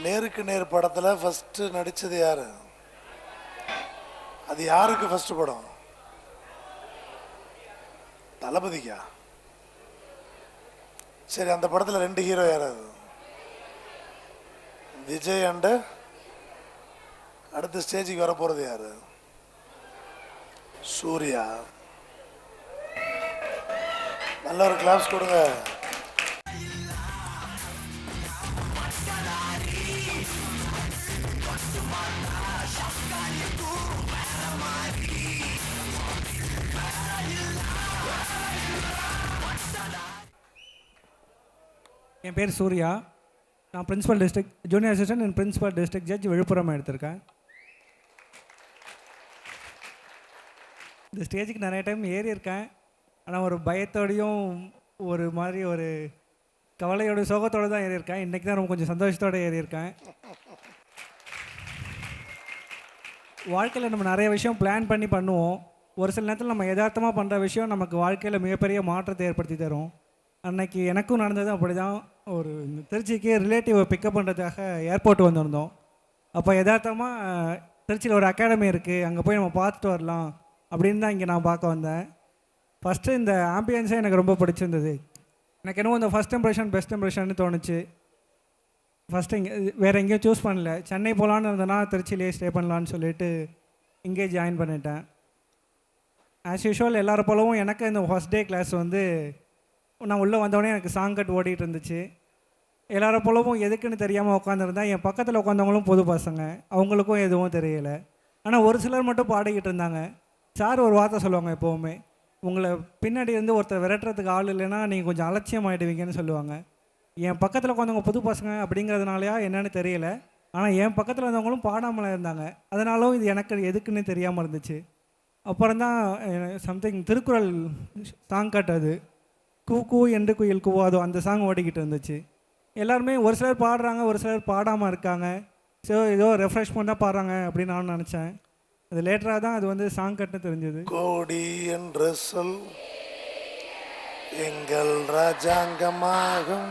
நேருக்கு நேர் படத்தில் ஃபஸ்ட்டு நடித்தது யார்? அது யாருக்கு ஃபஸ்ட்டு படம்? தளபதிக்கா? சரி, அந்த படத்தில் 2 ஹீரோ யாராவது? விஜய் அண்டு அடுத்த ஸ்டேஜுக்கு வர போகிறது யார்? சூர்யா. நல்ல ஒரு கிளாப்ஸ் கொடுங்க. என் பேர் சூர்யா. நான் principal district junior assistant and principal district judge Villupuram எடுத்திருக்கேன். இந்த ஸ்டேஜுக்கு நிறைய டைம் ஏறி இருக்கேன். ஆனால் ஒரு பயத்தோடையும் ஒரு மாதிரி ஒரு கவலையோட சோகத்தோடு தான் ஏறி இருக்கேன். இன்றைக்கி தான் ரொம்ப கொஞ்சம் சந்தோஷத்தோடு ஏறி இருக்கேன். வாழ்க்கையில் நம்ம நிறைய விஷயம் பிளான் பண்ணி பண்ணுவோம். ஒரு சில நேரத்தில் நம்ம யதார்த்தமாக பண்ணுற விஷயம் நமக்கு வாழ்க்கையில் மிகப்பெரிய மாற்றத்தை ஏற்படுத்தி தரும். அன்னைக்கு எனக்கும் நடந்தது அப்படி தான். ஒரு திருச்சிக்கு ரிலேட்டிவை பிக்கப் பண்ணுறதுக்காக ஏர்போர்ட் வந்திருந்தோம். அப்போ யதார்த்தமாக திருச்சியில் ஒரு அகாடமி இருக்குது, அங்கே போய் நம்ம பார்த்துட்டு வரலாம் அப்படின்னு தான் இங்கே நான் பார்க்க வந்தேன். ஃபஸ்ட்டு இந்த ஆம்பியன்ஸே எனக்கு ரொம்ப பிடிச்சிருந்தது. எனக்கு என்னவோ இந்த ஃபஸ்ட் இம்ப்ரெஷன் பெஸ்ட் இம்ப்ரெஷன் தோணுச்சு. ஃபஸ்ட்டு இங்கே வேறு எங்கேயும் சூஸ் பண்ணல. சென்னை போகலான்னு இருந்தேன்னா திருச்சியிலேயே ஸ்டே பண்ணலான்னு சொல்லிட்டு இங்கே ஜாயின் பண்ணிட்டேன். ஆஸ் யூஷுவல் எல்லாரும் போலவும் எனக்கு இந்த ஃபஸ்ட் டே கிளாஸ் வந்து நான் உள்ளே வந்தோடனே எனக்கு சாங் கட் ஓடிட்டு இருந்துச்சு. எல்லாரும் போலவும் எதுக்குன்னு தெரியாமல் உட்காந்துருந்தேன். என் பக்கத்தில் உட்காந்தவங்களும் பொது பசங்க, அவங்களுக்கும் எதுவும் தெரியலை. ஆனால் ஒரு சிலர் மட்டும் பாடிக்கிட்டு இருந்தாங்க. சார் ஒரு வார்த்தை சொல்லுவாங்க எப்போவுமே, உங்களை பின்னாடி இருந்து ஒருத்தர் விரட்டுறதுக்கு ஆள் இல்லைன்னா நீங்கள் கொஞ்சம் அலட்சியம் ஆகிடுவீங்கன்னு சொல்லுவாங்க. என் பக்கத்தில் உட்காந்தவங்க புது பசங்க அப்படிங்கிறதுனாலையா என்னன்னு தெரியல, ஆனால் என் பக்கத்தில் இருந்தவங்களும் பாடாமல் இருந்தாங்க. அதனாலும் இது எனக்கு எதுக்குன்னு தெரியாமல் இருந்துச்சு. அப்புறம் தான் சம்திங் திருக்குறள் சாங் கட், அது கூ கூ என்று குயில் கூவாதோ, அந்த சாங் ஓடிக்கிட்டு இருந்துச்சு. எல்லாருமே ஒரு சிலர் பாடுறாங்க, ஒரு சிலர் பாடாமல் இருக்காங்க. ஸோ ஏதோ ரெஃப்ரெஷ்மெண்ட்டாக பாடுறாங்க அப்படின்னு நான் நினச்சேன். அது லேட்டராக தான் அது வந்து சாங் கட்டுன்னு தெரிஞ்சது. கோடி என்ற சொல் எங்கள் ராஜாங்கமாகும்,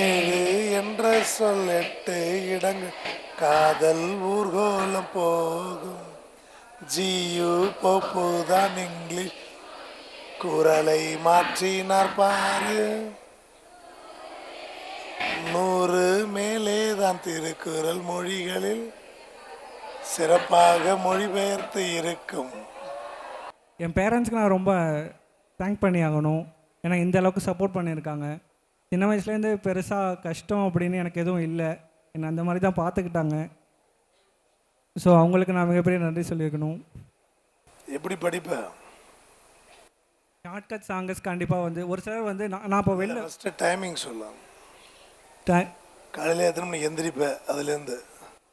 7 என்ற சொல் 8 இடங்கள் காதல் ஊர்கோலம் போகும், ஜியு போப்பு தான் இங்கிலீஷ் குரலை மாற்றினார் பாரு, 100 மேலே தான் திருக்குறள் மொழிகளில் சிறப்பாக மொழிபெயர்த்து இருக்கும். என் பேரண்ட்ஸ்க்கு நான் ரொம்ப தேங்க் பண்ணி ஆகணும். ஏன்னா இந்த அளவுக்கு சப்போர்ட் பண்ணியிருக்காங்க. சின்ன வயசுலேருந்து பெருசாக கஷ்டம் அப்படின்னு எனக்கு எதுவும் இல்லை. என்னை அந்த மாதிரி தான் பார்த்துக்கிட்டாங்க. ஸோ அவங்களுக்கு நான் மிகப்பெரிய நன்றி சொல்லியிருக்கணும். எப்படி படிப்பேன்? ஷார்ட்கட் சாங்கஸ் கண்டிப்பாக வந்து ஒரு சிலர் வந்து நான் இப்போ வெளில ஃபஸ்ட்டு டைமிங் சொல்லலாம். காலையில் எத்தனை மணிக்கு எந்திரிப்பேன்? அதுலேருந்து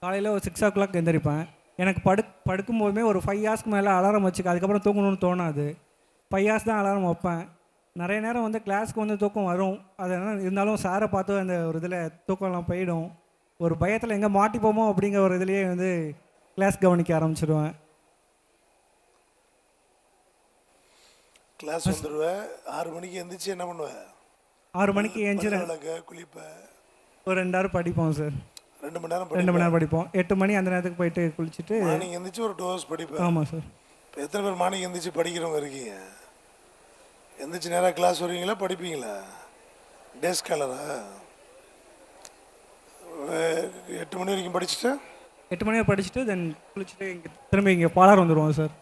காலையில் ஒரு 6 o'clock எந்திரிப்பேன். எனக்கு படுக்கும் போதுமே ஒரு 5 hours மேலே அலாரம் வச்சுக்க, அதுக்கப்புறம் தூங்கணும்னு தோணாது. 5 hours தான் அலாரம் வைப்பேன். நிறைய நேரம் வந்து கிளாஸ்க்கு வந்து தூக்கம் வரும். அது என்ன இருந்தாலும் சாரை பார்த்து அந்த ஒரு இதில் தூக்கம்லாம் போயிடும். ஒரு பயத்தில் எங்கே மாட்டிப்போமோ அப்படிங்கிற ஒரு இதுலேயே வந்து கிளாஸ் கவனிக்க ஆரம்பிச்சிடுவேன். கிளாஸ் வந்துடுவேன். 6 மணிக்கு எந்திரிச்சு என்ன பண்ணுவேன்? 6 மணிக்கு எழுந்திரிச்சு குளிப்பேன். ஒரு 2 hours படிப்போம் சார். 2 மணி நேரம் 2 மணி நேரம் படிப்போம். 8 மணி அந்த நேரத்துக்கு போயிட்டு குளிச்சுட்டு மார்னிங் எந்திரிச்சு ஒரு 2 hours படிப்பேன். ஆமாம் சார். இப்போ எத்தனை பேர் மார்னிங் எந்திரிச்சு படிக்கிறவங்க இருக்கீங்க? எந்திரிச்சு நேராக கிளாஸ் வருவீங்களா, படிப்பீங்களா? டே ஸ்காலரா? 8 மணி வரைக்கும் படிச்சுட்டு 8 மணி வரை படிச்சுட்டு தென் குளிச்சுட்டு இங்கே திரும்ப இங்கே பாலார் வந்துடுவோம் சார்.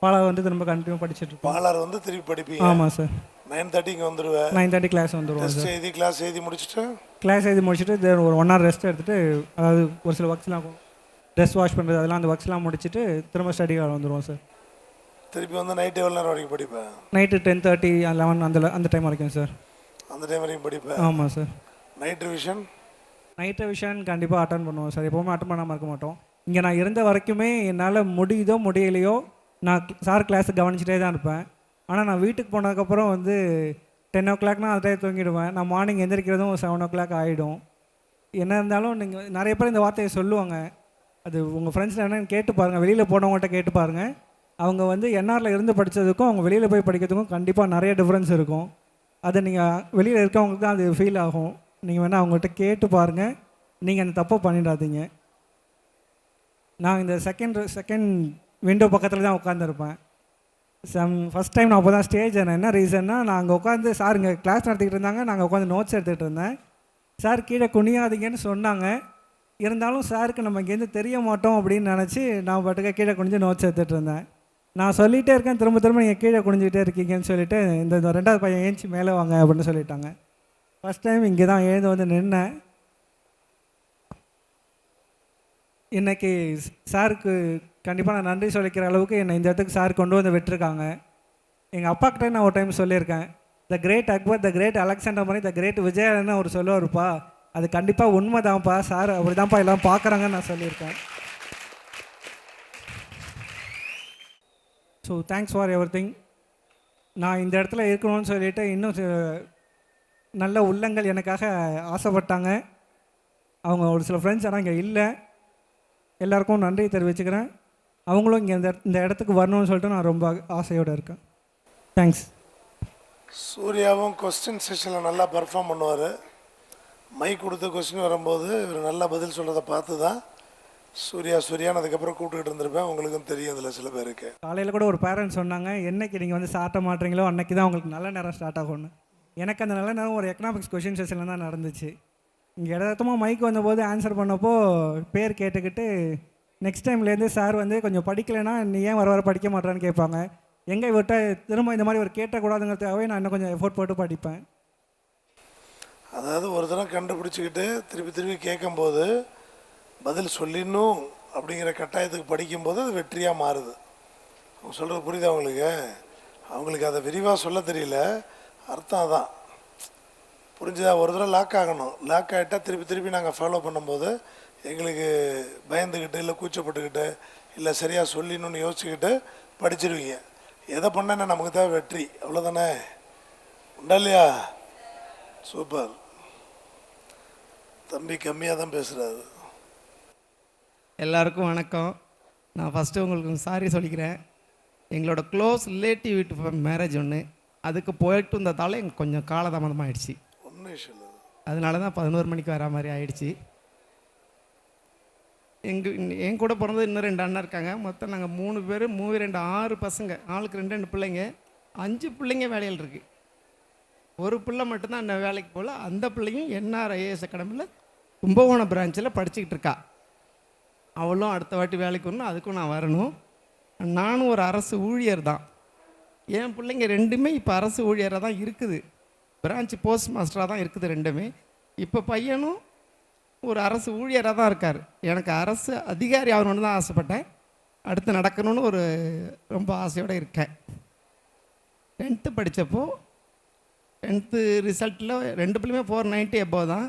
பாலார் வந்து திரும்ப கண்டினியூ படிச்சுட்டு பாலார் வந்து திருப்பி படிப்பீங்க? ஆமாம் சார். 9:30 இங்கே வந்துடுவேன். 9:30 கிளாஸ் வந்துடுவோம் சார். எழுதி கிளாஸ் எழுதி முடிச்சுட்டு கிளாஸ் எழுதி முடிச்சுட்டு தென் ஒரு 1 hour ரெஸ்ட் எடுத்துகிட்டு, அதாவது ஒரு சில ஒர்க்ஸ்லாம் ட்ரெஸ் வாஷ் பண்ணுறது அதெல்லாம் அந்த ஒர்க்ஸ்லாம் முடிச்சுட்டு திரும்ப ஸ்டடி ஹால் வந்துடுவோம் சார். திருப்பி வந்து நைட் எவ்வளோ நேரம் வரைக்கும் படிப்பேன்? நைட்டு 10:30 11 அந்த டைம் வரைக்கும் சார். அந்த டைம் வரைக்கும் படிப்பேன்? ஆமாம் sir. Night revision? Night revision கண்டிப்பாக அட்டன் பண்ணுவோம் சார். எப்போவுமே அட்டன் பண்ணாமல் இருக்க மாட்டோம். இங்கே நான் இருந்த வரைக்குமே என்னால் முடியுதோ முடியலையோ நான் சார் கிளாஸை கவனிச்சிட்டே தான் இருப்பேன். ஆனால் நான் வீட்டுக்கு போனதுக்கப்புறம் வந்து 10 o'clockனா அதே தூங்கிடுவேன். நான் மார்னிங் எந்திரிக்கிறதும் 7 o'clock ஆகிடும். என்ன இருந்தாலும் நீங்கள் நிறைய பேர் இந்த வார்த்தையை சொல்லுவாங்க. அது உங்கள் ஃப்ரெண்ட்ஸில் என்னென்னு கேட்டு பாருங்கள், வெளியில் போனவங்கள்ட்ட கேட்டு பாருங்கள். அவங்க வந்து என்ஆரில் இருந்து படித்ததுக்கும் அவங்க வெளியில் போய் படிக்கிறதுக்கும் கண்டிப்பாக நிறைய டிஃப்ரென்ஸ் இருக்கும். அதை நீங்கள் வெளியில் இருக்கவங்களுக்கு தான் அது ஃபீல் ஆகும். நீங்கள் வேணால் அவங்கள்ட்ட கேட்டு பாருங்கள். நீங்கள் அந்த தப்பை பண்ணிடாதீங்க. நான் இந்த செகண்ட் விண்டோ பக்கத்தில் தான் உட்காந்துருப்பேன். ஃபஸ்ட் டைம் நான் அப்போ தான் ஸ்டேஜ் ஏறினேன். என்ன ரீசன்னா, நான் அங்கே உட்காந்து சார் இங்கே கிளாஸ் நடத்திக்கிட்டு இருந்தாங்க, நாங்கள் உட்காந்து நோட்ஸ் எடுத்துகிட்டு இருந்தேன். சார் கீழே குனியாதீங்கன்னு சொன்னாங்க. இருந்தாலும் சாருக்கு நம்ம இங்கேருந்து தெரிய மாட்டோம் அப்படின்னு நினச்சி நான் பாட்டுக்க கீழே குனிஞ்சு நோட்ஸ் எடுத்துகிட்டு இருந்தேன். நான் சொல்லிகிட்டே இருக்கேன், திரும்ப நீங்கள் கீழே குனிஞ்சிக்கிட்டே இருக்கீங்கன்னு சொல்லிவிட்டு இந்த ரெண்டாவது பையன் ஏஞ்சி மேலே வாங்க அப்படின்னு சொல்லிட்டாங்க. ஃபஸ்ட் டைம் இங்கே தான் எழுந்து வந்து நின்னேன். இன்றைக்கி சாருக்கு கண்டிப்பாக நான் நன்றி சொல்லிக்கிற அளவுக்கு என்னை இந்த இடத்துக்கு சார் கொண்டு வந்து விட்டுருக்காங்க. எங்கள் அப்பாக்கிட்ட நான் ஒரு டைம் சொல்லியிருக்கேன், the great Akbar, the great Alexander மாதிரி த கிரேட் விஜயன்னு அவர் சொல்லுவார்ப்பா, அது கண்டிப்பாக உண்மை தான்ப்பா, சார் அப்படி தான்ப்பா எல்லாம் பார்க்குறாங்கன்னு நான் சொல்லியிருக்கேன். So thanks for everything. நான் இந்த இடத்துல இருக்கணும்னு சொல்லிவிட்டு இன்னும் நல்ல உள்ளங்கள் எனக்காக ஆசைப்பட்டாங்க. அவங்க ஒரு சில ஃப்ரெண்ட்ஸ் ஆனால் இங்கே இல்லை. எல்லாருக்கும் நன்றி தெரிவிச்சுக்கிறேன். அவங்களும் இங்கே இந்த இடத்துக்கு வரணும்னு சொல்லிட்டு நான் ரொம்ப ஆசையோடு இருக்கேன். தேங்க்ஸ். சூர்யாவும் கொஸ்டின் செஷனில் நல்லா பர்ஃபார்ம் பண்ணுவார். மைக் கொடுத்த கொஸ்டின் வரும்போது இவர் நல்லா பதில் சொல்கிறத பார்த்து தான் சூர்யான்னு அதுக்கப்புறம் கூப்பிட்டுக்கிட்டு இருந்திருப்பேன். உங்களுக்கும் தெரியும் இதில் சில பேருக்கு. காலையில் கூட ஒரு பேரண்ட்ஸ் சொன்னாங்க, என்னைக்கு நீங்கள் வந்து சாட்ட மாட்டீங்களோ அன்றைக்கி தான் உங்களுக்கு நல்ல நேரம் ஸ்டார்ட் ஆகும்னு. எனக்கு அந்த நல்ல நேரம் ஒரு எக்கனாமிக்ஸ் கொஸ்டின் செஷனில் தான் நடந்துச்சு. இங்கே யதார்த்தமாக மைக் வந்தபோது ஆன்சர் பண்ணப்போ பேர் கேட்டுக்கிட்டு நெக்ஸ்ட் டைம்லேருந்து சார் வந்து கொஞ்சம் படிக்கலைன்னா நீ ஏன் வர படிக்க மாட்டேன்னு கேட்பாங்க. எங்கே விட்ட திரும்ப இந்த மாதிரி ஒரு கேட்டக்கூடாதுங்கிறதுக்காகவே நான் இன்னும் கொஞ்சம் எஃபோர்ட் போட்டு படிப்பேன். அதாவது ஒரு தடவை கண்டுபிடிச்சிக்கிட்டு திருப்பி கேட்கும்போது பதில் சொல்லிடணும் அப்படிங்கிற கட்டாயத்துக்கு படிக்கும்போது அது வெற்றியாக மாறுது. அவங்க சொல்கிறது புரியுது அவங்களுக்கு? அவங்களுக்கு அதை விரிவாக சொல்ல தெரியல, அர்த்தம் அதான். புரிஞ்சுதா? ஒரு தடவை லாக் ஆகணும். லாக் ஆகிட்டால் திருப்பி நாங்கள் ஃபாலோ பண்ணும்போது எங்களுக்கு பயந்துக்கிட்டு இல்லை கூச்சப்பட்டுக்கிட்டு இல்லை சரியாக சொல்லிடணும்னு யோசிச்சுக்கிட்டு படிச்சிருவீங்க. எதை பண்ணேன்னா நமக்கு தான் வெற்றி, அவ்வளோதானே? உண்டா இல்லையா? சூப்பர். தம்பி கம்மியாக தான் பேசுகிறாரு. எல்லாருக்கும் வணக்கம். நான் ஃபஸ்ட்டு உங்களுக்கு சாரி சொல்லிக்கிறேன். எங்களோட க்ளோஸ் ரிலேட்டிவ் வீட்டு மேரேஜ் ஒன்று, அதுக்கு போயிட்டு வந்ததால் எங்களுக்கு கொஞ்சம் காலதாமதமாக ஆயிடுச்சு. ஒன்றும் விஷயம் இல்லை, அதனால தான் 11 மணிக்கு வர மாதிரி ஆயிடுச்சு. என் கூட பிறந்தது இன்னும் 2 அண்ணன் இருக்காங்க. மொத்தம் நாங்கள் 3 பேர், 3 2 6 பசங்க, ஆளுக்கு 2 பிள்ளைங்க, 5 பிள்ளைங்க வேலையில் இருக்குது. ஒரு பிள்ளை மட்டும்தான் என்ன வேலைக்கு போகல. அந்த பிள்ளையும் NRIAS அகாடமியில் கும்பகோணம் பிரான்ச்சில் படிச்சுக்கிட்டு இருக்கா. அவளும் அடுத்த வாட்டி வேலைக்கு வரணும், அதுக்கும் நான் வரணும். நானும் ஒரு அரசு ஊழியர் தான். என் பிள்ளைங்க 2மே இப்போ அரசு ஊழியராக தான் இருக்குது. பிரான்ச் போஸ்ட் மாஸ்டராக தான் இருக்குது 2மே. இப்போ பையனும் ஒரு அரசு ஊழியராக தான் இருக்கார். எனக்கு அரசு அதிகாரி ஆகணும்னு தான் ஆசைப்பட்டேன். அடுத்து நடக்கணும்னு ஒரு ரொம்ப ஆசையோடு இருக்கேன். 10th படித்தப்போ 10th ரிசல்ட்டில் 2 பிள்ளையுமே 490 எபோவ் தான்.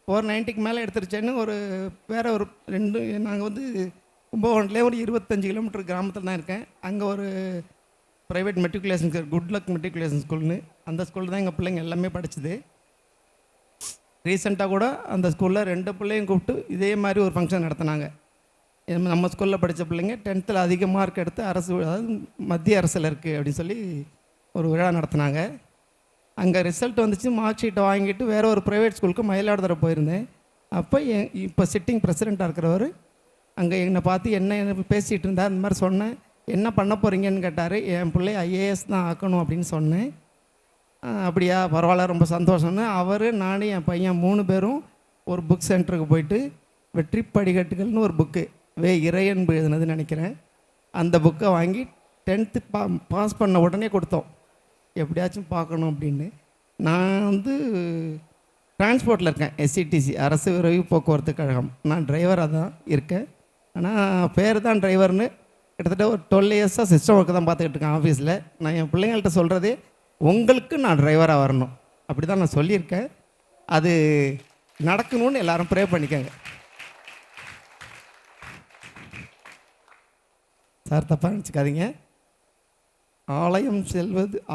490க்கு மேலே எடுத்துருச்சேன்னு வேறு ஒரு 2 நாங்கள் வந்து கும்பகோணத்துலேயே ஒரு 25 கிலோமீட்டர் கிராமத்தில் தான் இருக்கேன். அங்கே ஒரு private matriculation, good luck matriculation ஸ்கூல்னு, அந்த ஸ்கூலில் தான் எங்கள் பிள்ளைங்க எல்லாமே படிச்சுது. ரீசெண்டாக கூட அந்த ஸ்கூலில் 2 பிள்ளையும் கூப்பிட்டு இதே மாதிரி ஒரு ஃபங்க்ஷன் நடத்தினாங்க. நம்ம ஸ்கூலில் படித்த பிள்ளைங்க 10th அதிக மார்க் எடுத்து அரசு, அதாவது மத்திய அரசில் இருக்குது அப்படின்னு சொல்லி ஒரு விழா நடத்தினாங்க. அங்கே ரிசல்ட் வந்துச்சு, மார்க் ஷீட்டை வாங்கிட்டு வேறு ஒரு ப்ரைவேட் ஸ்கூலுக்கு மயிலாடுதுறை போயிருந்தேன். அப்போ இப்போ சிட்டிங் பிரசிடெண்ட்டாக இருக்கிறவர் அங்கே என்னை பார்த்து என்ன பேசிகிட்டு இருந்தார். இந்த மாதிரி சொன்னேன், என்ன பண்ண போகிறீங்கன்னு கேட்டார். என் பிள்ளை IAS தான் ஆக்கணும் அப்படின்னு சொன்னேன். அப்படியா, பரவாயில்ல, ரொம்ப சந்தோஷம்னு அவர், நான், என் பையன் 3 பேரும் ஒரு புக் சென்டருக்கு போயிட்டு வெற்றி படிக்கட்டுகள்னு ஒரு புக்கு இறையன்பு எழுதுனதுன்னு நினைக்கிறேன், அந்த புக்கை வாங்கி 10th பாஸ் பண்ண உடனே கொடுத்தோம். எப்படியாச்சும் பார்க்கணும் அப்படின்னு. நான் வந்து டிரான்ஸ்போர்ட்டில் இருக்கேன், SCTC அரசு விரைவு போக்குவரத்து கழகம். நான் டிரைவராக தான் இருக்கேன். ஆனால் பேர் தான் டிரைவர்னு கிட்டத்தட்ட ஒரு 12 இயர்ஸாக சிஸ்டம் ஒர்க்கு தான் பார்த்துக்கிட்டு இருக்கேன் ஆஃபீஸில். நான் என் பிள்ளைங்கள்ட்ட சொல்கிறதே, உங்களுக்கு நான் டிரைவராக வரணும் அப்படி தான் நான் சொல்லியிருக்கேன். அது நடக்கணும்னு எல்லாரும் ப்ரே பண்ணிக்கோங்க. சார் தப்பாக நினச்சிக்காதீங்க.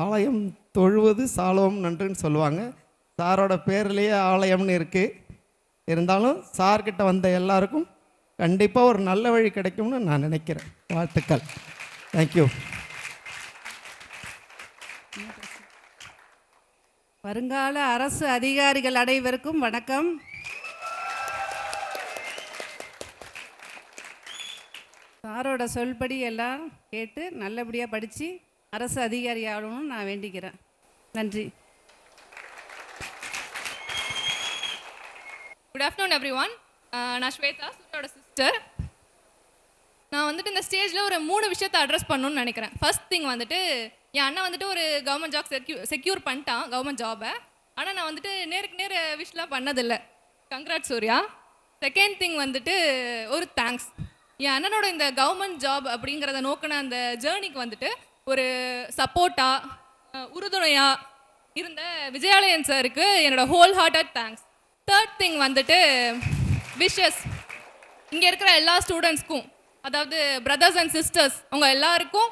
ஆலயம் தொழுவது சாலோம் நன்றுன்னு சொல்லுவாங்க. சாரோட பேர்லேயே ஆலயம்னு இருக்குது. இருந்தாலும் சார்கிட்ட வந்த எல்லாருக்கும் கண்டிப்பாக ஒரு நல்ல வழி கிடைக்கும்னு நான் நினைக்கிறேன். வாழ்த்துக்கள். தேங்க்யூ. வருங்கால அரசு அதிகாரிகள் அனைவருக்கும் வணக்கம். சாரோட சொல்படி எல்லாம் கேட்டு நல்லபடியாக படித்து அரசு அதிகாரி ஆகணும்னு நான் வேண்டிக்கிறேன். நன்றி. Good afternoon every one. நான் ஸ்வேதா, சூரோட சிஸ்டர். நான் வந்துட்டு இந்த ஸ்டேஜில் ஒரு 3 விஷயத்தை அட்ரஸ் பண்ணணும்னு நினைக்கிறேன். ஃபர்ஸ்ட் திங் வந்துட்டு என் அண்ணன் வந்துட்டு ஒரு கவர்மெண்ட் ஜாப் செக்யூர் பண்ணிட்டான், கவர்மெண்ட் ஜாபை. ஆனால் நான் வந்துட்டு நேருக்கு நேர் விஷலாம் பண்ணதில்லை. கங்க்ராட் சூர்யா. செகண்ட் திங் வந்துட்டு ஒரு தேங்க்ஸ். என் அண்ணனோட இந்த கவர்மெண்ட் ஜாப் அப்படிங்கிறத நோக்கின அந்த ஜேர்னிக்கு வந்துட்டு ஒரு சப்போர்ட்டாக உறுதுணையாக இருந்த விஜயாலயன் சாருக்கு என்னோட whole hearted thanks. Third thing வந்துட்டு விஷஸ். இங்கே இருக்கிற எல்லா ஸ்டூடெண்ட்ஸ்க்கும், அதாவது பிரதர்ஸ் அண்ட் சிஸ்டர்ஸ், அவங்க எல்லாருக்கும்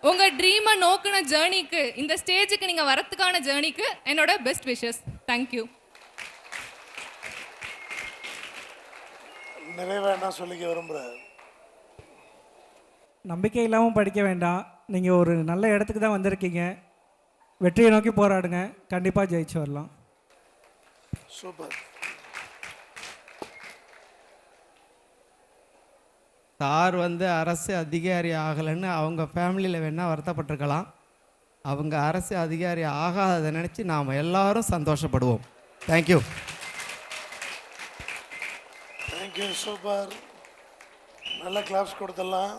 உங்கள் ட்ரீமை நோக்கின ஜேர்னிக்கு, இந்த ஸ்டேஜுக்கு நீங்கள் வரத்துக்கான ஜேர்னிக்கு என்னோட பெஸ்ட் விஷஸ். தேங்க்யூ. நிறைவேறா என்ன சொல்லிக்க விரும்புகிறேன்? நம்பிக்கை இல்லாமல் படிக்க வேண்டாம். நீங்கள் ஒரு நல்ல இடத்துக்கு தான் வந்திருக்கீங்க. வெற்றியை நோக்கி போராடுங்க, கண்டிப்பாக ஜெயிச்சு வரலாம். சூப்பர். சார் அரசு அதிகாரி ஆகலைன்னு அவங்க ஃபேமிலியில் வேணால் வருத்தப்பட்டிருக்கலாம். அவங்க அரசு அதிகாரி ஆகாததை நினச்சி நாம் எல்லாரும் சந்தோஷப்படுவோம். தேங்க்யூ. தேங்க்யூ. சூப்பர். நல்ல கிளாப்ஸ் கொடுத்துடலாம்.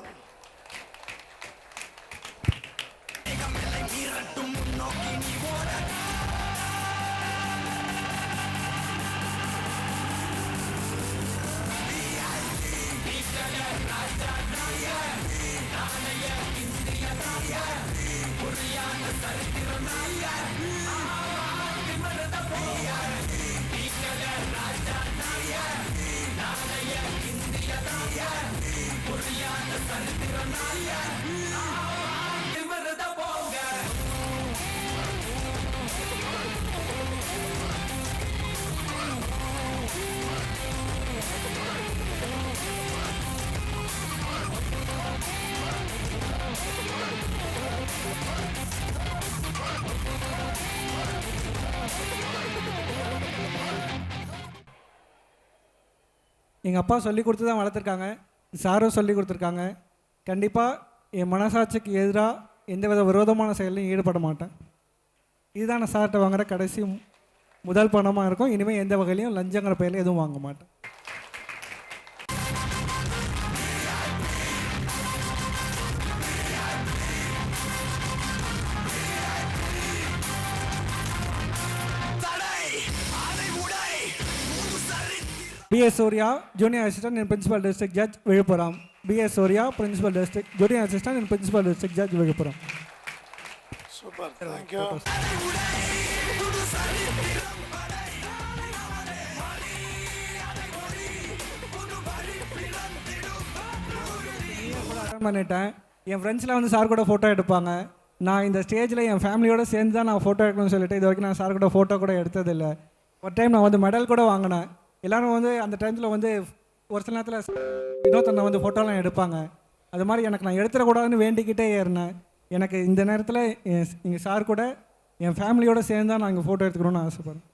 எங்கள் அப்பா சொல்லி கொடுத்து தான் வளர்த்துருக்காங்க, சாரும் சொல்லி கொடுத்துருக்காங்க. கண்டிப்பாக என் மனசாட்சிக்கு எதிராக எந்தவித விரோதமான செயலையும் ஈடுபட மாட்டேன். இதுதான் நான் சார்கிட்ட வாங்குகிற கடைசி முதல் பணமாக இருக்கும். இனிமேல் எந்த வகையிலையும் லஞ்சங்கிற பெயரில் எதுவும் வாங்க மாட்டேன். B.S. Surya, Junior Assistant in Principal District Judge, Vizhupuram. B.S. Surya, Principal District, Junior Assistant in Principal District Judge, Vizhupuram. Super, thank you. பண்ணிட்டேன். என் ஃப்ரெண்ட்ஸ்லாம் சார் கூட ஃபோட்டோ எடுப்பாங்க. நான் இந்த ஸ்டேஜில் என் ஃபேமிலியோடு சேர்ந்து தான் நான் ஃபோட்டோ எடுக்கணும்னு சொல்லிட்டு இது வரைக்கும் நான் சார் கூட ஃபோட்டோ கூட எடுத்ததில்லை. ஒரு டைம் நான் மெடல் கூட வாங்கினேன். எல்லோரும் அந்த டைத்தில் ஒரு சில நேரத்தில் இன்னொருத்தனை ஃபோட்டோலாம் எடுப்பாங்க. அது மாதிரி எனக்கு நான் எடுத்துடக்கூடாதுன்னு வேண்டிக்கிட்டே ஏறினேன். எனக்கு இந்த நேரத்தில் எங்கள் சார் கூட என் ஃபேமிலியோடு சேர்ந்து தான் நான் இங்கே ஃபோட்டோ எடுத்துக்கணும்னு ஆசைப்பட்றேன்.